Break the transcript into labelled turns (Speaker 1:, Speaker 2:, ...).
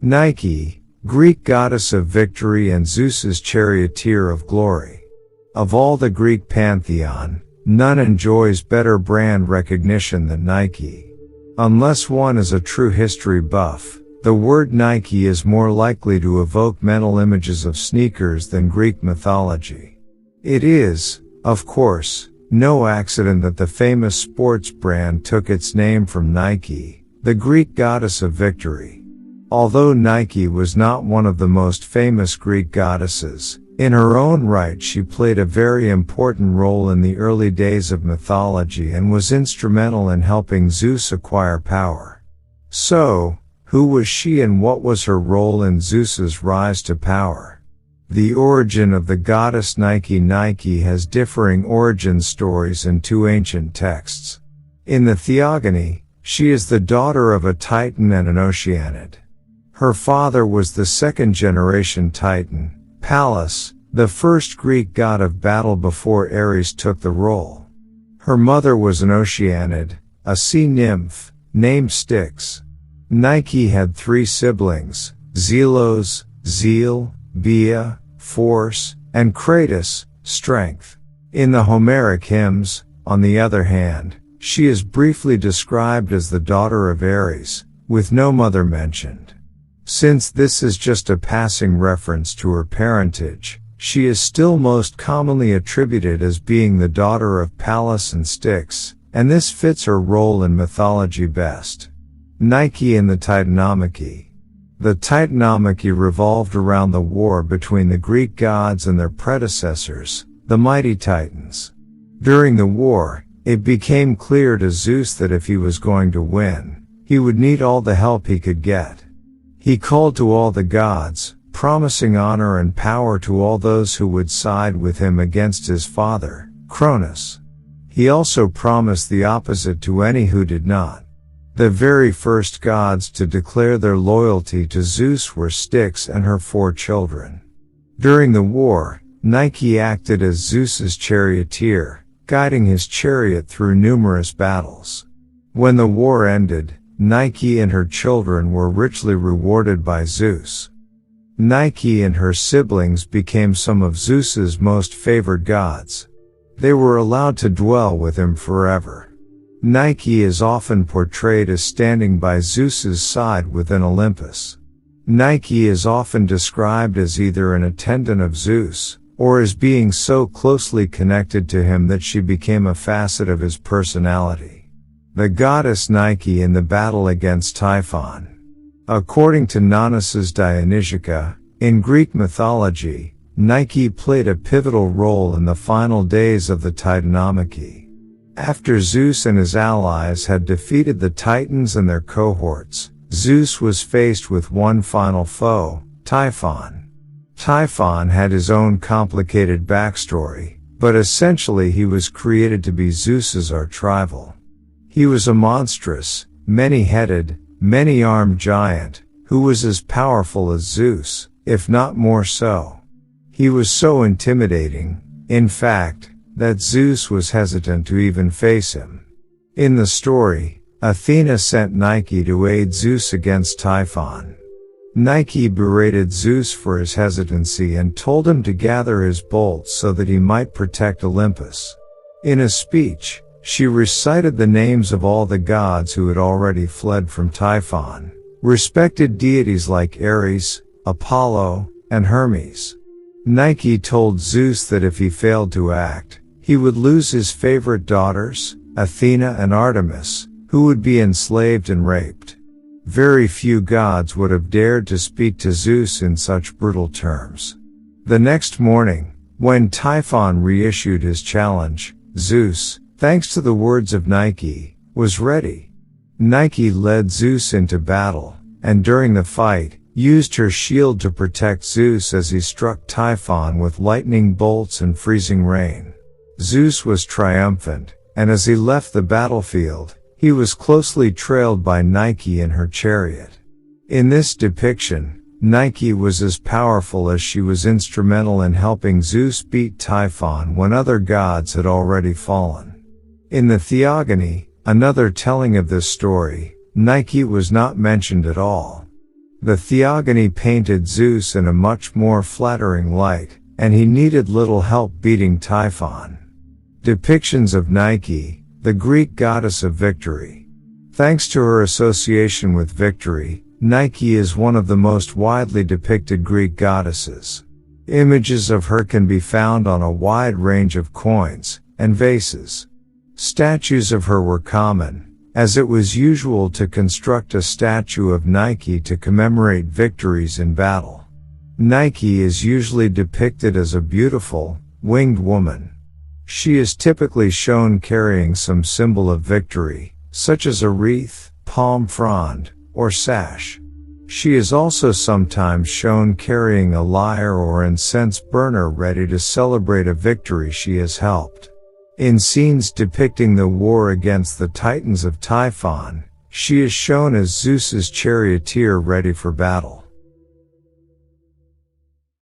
Speaker 1: Nike, Greek goddess of victory and Zeus's charioteer of glory. Of all the Greek pantheon, none enjoys better brand recognition than Nike. Unless one is a true history buff, the word Nike is more likely to evoke mental images of sneakers than Greek mythology. It is, of course, no accident that the famous sports brand took its name from Nike, the Greek goddess of victory. Although Nike was not one of the most famous Greek goddesses, in her own right she played a very important role in the early days of mythology and was instrumental in helping Zeus acquire power. So, who was she and what was her role in Zeus's rise to power? The origin of the goddess Nike. Nike has differing origin stories in two ancient texts. In the Theogony, she is the daughter of a Titan and an Oceanid. Her father was the second-generation Titan, Pallas, the first Greek god of battle before Ares took the role. Her mother was an Oceanid, a sea nymph, named Styx. Nike had three siblings, Zelos, zeal, Bia, force, and Kratos, strength. In the Homeric hymns, on the other hand, she is briefly described as the daughter of Ares, with no mother mentioned. Since this is just a passing reference to her parentage, she is still most commonly attributed as being the daughter of Pallas and Styx, and this fits her role in mythology best. Nike and the Titanomachy. The Titanomachy revolved around the war between the Greek gods and their predecessors, the mighty Titans. During the war, it became clear to Zeus that if he was going to win, he would need all the help he could get. He called to all the gods, promising honor and power to all those who would side with him against his father, Cronus. He also promised the opposite to any who did not. The very first gods to declare their loyalty to Zeus were Styx and her 4 children. During the war, Nike acted as Zeus's charioteer, guiding his chariot through numerous battles. When the war ended, Nike and her children were richly rewarded by Zeus. Nike and her siblings became some of Zeus's most favored gods. They were allowed to dwell with him forever. Nike is often portrayed as standing by Zeus's side within Olympus. Nike is often described as either an attendant of Zeus, or as being so closely connected to him that she became a facet of his personality. The goddess Nike in the battle against Typhon. According to Nonnus's Dionysiaca, in Greek mythology, Nike played a pivotal role in the final days of the Titanomachy. After Zeus and his allies had defeated the Titans and their cohorts, Zeus was faced with one final foe, Typhon. Typhon had his own complicated backstory, but essentially he was created to be Zeus's arch-rival. He was a monstrous, many-headed, many-armed giant, who was as powerful as Zeus, if not more so. He was so intimidating, in fact, that Zeus was hesitant to even face him. In the story, Athena sent Nike to aid Zeus against Typhon. Nike berated Zeus for his hesitancy and told him to gather his bolts so that he might protect Olympus. In a speech, she recited the names of all the gods who had already fled from Typhon, respected deities like Ares, Apollo, and Hermes. Nike told Zeus that if he failed to act, he would lose his favorite daughters, Athena and Artemis, who would be enslaved and raped. Very few gods would have dared to speak to Zeus in such brutal terms. The next morning, when Typhon reissued his challenge, Zeus, thanks to the words of Nike, was ready. Nike led Zeus into battle, and during the fight, used her shield to protect Zeus as he struck Typhon with lightning bolts and freezing rain. Zeus was triumphant, and as he left the battlefield, he was closely trailed by Nike in her chariot. In this depiction, Nike was as powerful as she was instrumental in helping Zeus beat Typhon when other gods had already fallen. In the Theogony, another telling of this story, Nike was not mentioned at all. The Theogony painted Zeus in a much more flattering light, and he needed little help beating Typhon. Depictions of Nike, the Greek goddess of victory. Thanks to her association with victory, Nike is one of the most widely depicted Greek goddesses. Images of her can be found on a wide range of coins and vases. Statues of her were common, as it was usual to construct a statue of Nike to commemorate victories in battle. Nike is usually depicted as a beautiful, winged woman. She is typically shown carrying some symbol of victory, such as a wreath, palm frond, or sash. She is also sometimes shown carrying a lyre or incense burner ready to celebrate a victory she has helped. In scenes depicting the war against the Titans of Typhon, she is shown as Zeus's charioteer ready for battle.